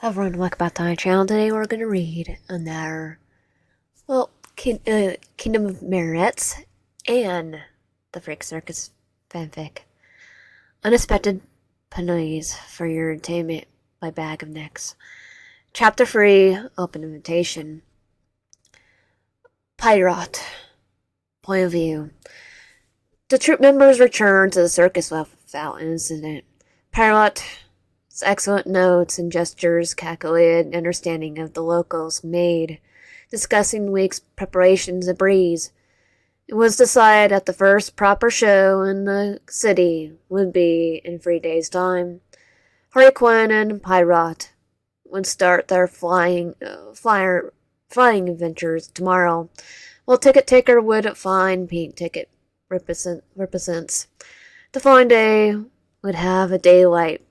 Everyone, welcome back to my channel. Today we're going to read another, Kingdom of Marionettes and the Freak Circus fanfic. Unexpected penalties for your entertainment by Bag of Nicks. Chapter 3, Open Invitation. Pirate. Point of view. The troop members returned to the circus without incident. Pirate. Excellent notes and gestures, calculated understanding of the locals made, discussing the week's preparations a breeze. It was decided that the first proper show in the city would be in 3 days' time. Hurricane and Pirate would start their flying adventures tomorrow, while Ticket Taker would find Pink Ticket represents. The following day would have a daylight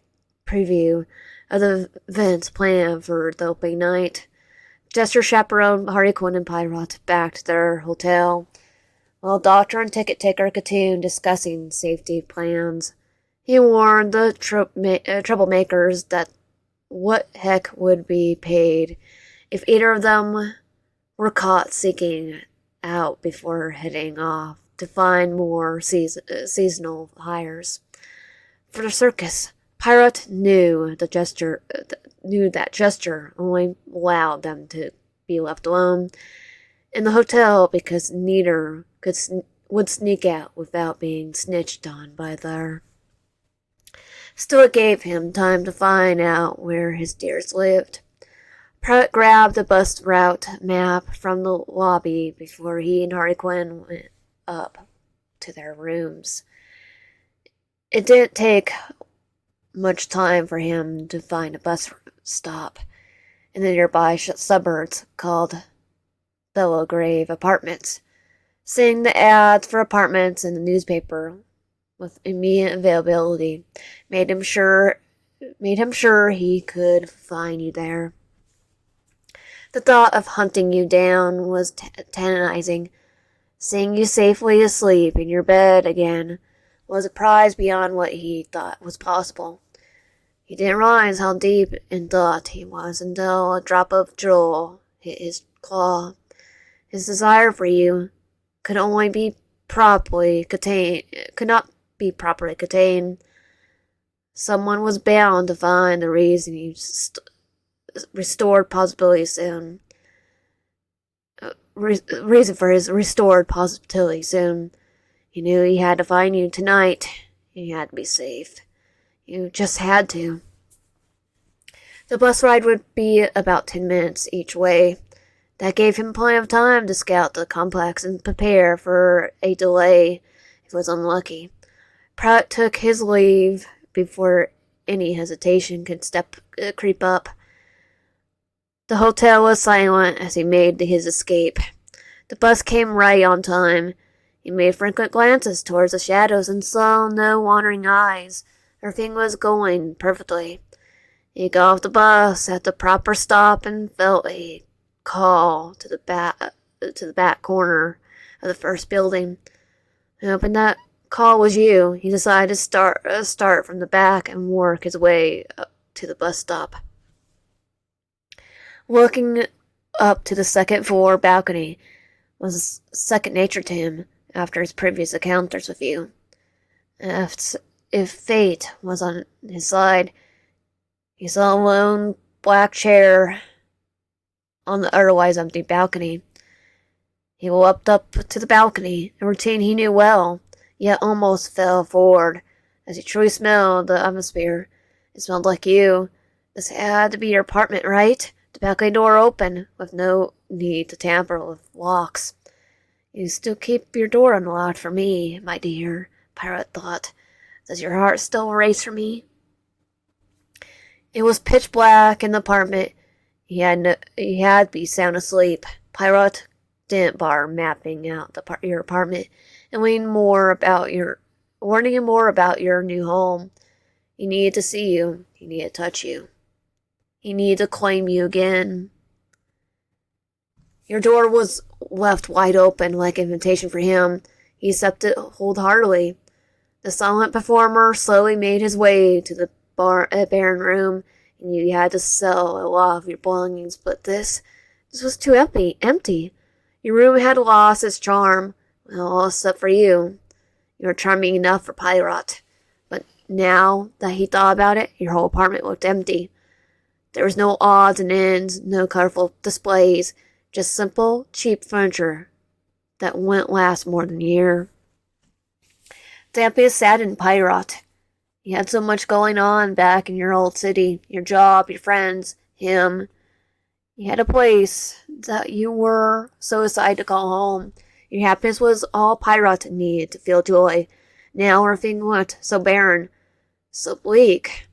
preview of the events planned for the opening night. Jester chaperoned Harley Quinn and Pirate back to their hotel, while Doctor and Ticket Taker continued discussing safety plans. He warned the troublemakers that what heck would be paid if either of them were caught seeking out before heading off to find more seasonal hires. For the circus, Pirate knew that gesture only allowed them to be left alone in the hotel because neither would sneak out without being snitched on by their. Still, it gave him time to find out where his dears lived. Pirate grabbed the bus route map from the lobby before he and Harley Quinn went up to their rooms. It didn't take much time for him to find a bus stop in the nearby suburbs called Belgrave Apartments. Seeing the ads for apartments in the newspaper with immediate availability made him sure he could find you there. The thought of hunting you down was tantalizing. Seeing you safely asleep in your bed again was a prize beyond what he thought was possible. He didn't realize how deep in thought he was until a drop of drool hit his claw. His desire for you could not be properly contained. Someone was bound to find the reason he restored possibility soon. Reason for his restored possibility soon. He knew he had to find you tonight. He had to be safe. You just had to. The bus ride would be about 10 minutes each way. That gave him plenty of time to scout the complex and prepare for a delay if he was unlucky. Pratt took his leave before any hesitation could creep up. The hotel was silent as he made his escape. The bus came right on time. He made frequent glances towards the shadows and saw no wandering eyes. Everything was going perfectly. He got off the bus at the proper stop and felt a call to the back corner of the first building. Hoping that call was you, he decided to start from the back and work his way up to the bus stop. Looking up to the second floor balcony was second nature to him after his previous encounters with you. If fate was on his side, he saw a lone black chair on the otherwise empty balcony. He walked up to the balcony, a routine he knew well, yet almost fell forward as he truly smelled the atmosphere. It smelled like you. This had to be your apartment, right? The balcony door open, with no need to tamper with locks. You still keep your door unlocked for me, my dear, Pirate thought. Does your heart still race for me? It was pitch black in the apartment. He had to be sound asleep. Pirate didn't bother mapping out your apartment and warning him more about your new home. He needed to see you. He needed to touch you. He needed to claim you again. Your door was left wide open like an invitation for him. He accepted wholeheartedly. The silent performer slowly made his way to the barren room and you had to sell a lot of your belongings, but this was too empty. Your room had lost its charm, well, except for you. You were charming enough for Pirate. But now that he thought about it, your whole apartment looked empty. There was no odds and ends, no colorful displays, just simple, cheap furniture that wouldn't last more than a year. Dampius saddened Pirate. You had so much going on back in your old city, your job, your friends, him. You had a place that you were so excited to call home. Your happiness was all Pirate needed to feel joy. Now everything looked so barren, so bleak.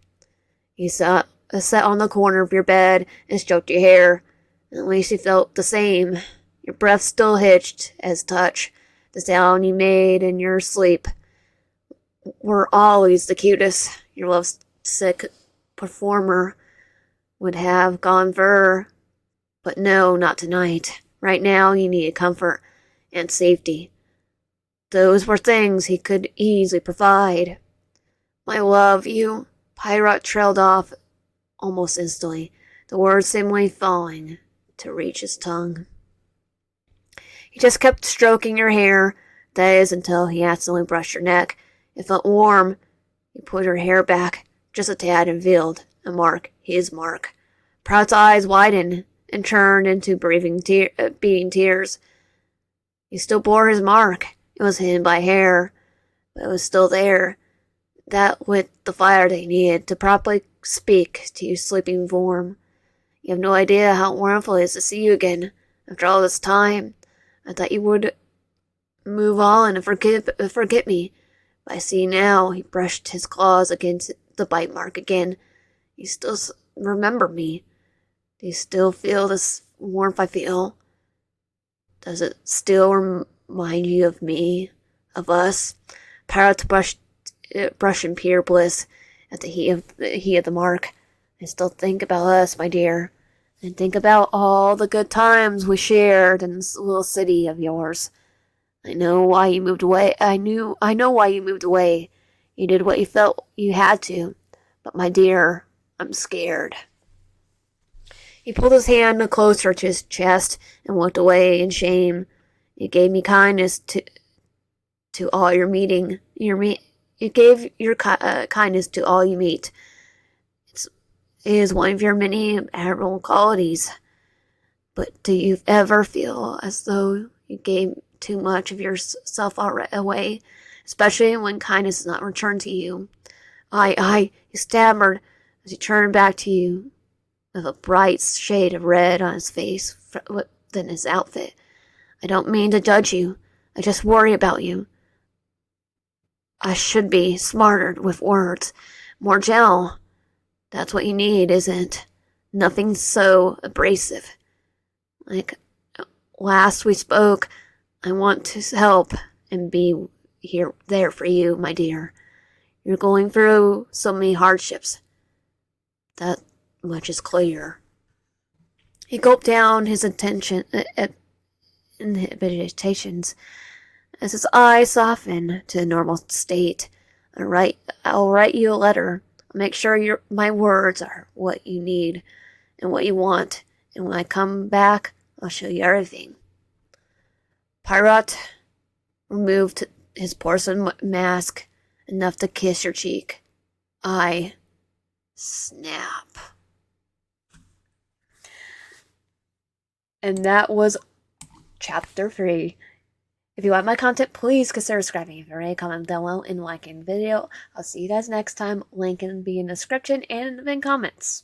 You sat on the corner of your bed and stroked your hair. At least you felt the same. Your breath still hitched as touch. The sound you made in your sleep were always the cutest. Your lovesick performer would have gone further. But no, not tonight. Right now, you needed comfort and safety. Those were things he could easily provide. I love you. Pirate trailed off almost instantly, the words seemingly falling to reach his tongue. He just kept stroking your hair, that is, until he accidentally brushed your neck. It felt warm. He pulled your hair back just a tad and revealed a mark, his mark. Proud's eyes widened and turned into beating tears. He still bore his mark. It was hidden by hair, but it was still there. That lit the fire they needed to properly speak to your sleeping form. You have no idea how wonderful it is to see you again after all this time. I thought you would move on and forget me. But I see now. He brushed his claws against the bite mark again. You still remember me. Do you still feel this warmth I feel? Does it still remind you of me, of us? Pirate brush in pure bliss at the heat of the mark. I still think about us, my dear, and think about all the good times we shared in this little city of yours. I know why you moved away. I know why you moved away. You did what you felt you had to. But my dear, I'm scared. He pulled his hand closer to his chest and walked away in shame. You gave me kindness to all your meeting. You gave your kindness to all you meet. It is one of your many admirable qualities. But do you ever feel as though you gave too much of yourself away, especially when kindness is not returned to you? He stammered as he turned back to you with a bright shade of red on his face than his outfit. I don't mean to judge you. I just worry about you. I should be smarter with words, more gentle. That's what you need, isn't it? Nothing so abrasive. Like last we spoke, I want to help and be there for you, my dear. You're going through so many hardships. That much is clear. He gulped down his inhibitions as his eyes softened to a normal state. I'll write you a letter. I'll make sure my words are what you need and what you want. And when I come back, I'll show you everything. Pirate removed his porcelain mask enough to kiss your cheek. I snap. And that was chapter 3. If you like my content, please consider subscribing. If you're ready, comment down below and liking the video. I'll see you guys next time. Link will be in the description and in the comments.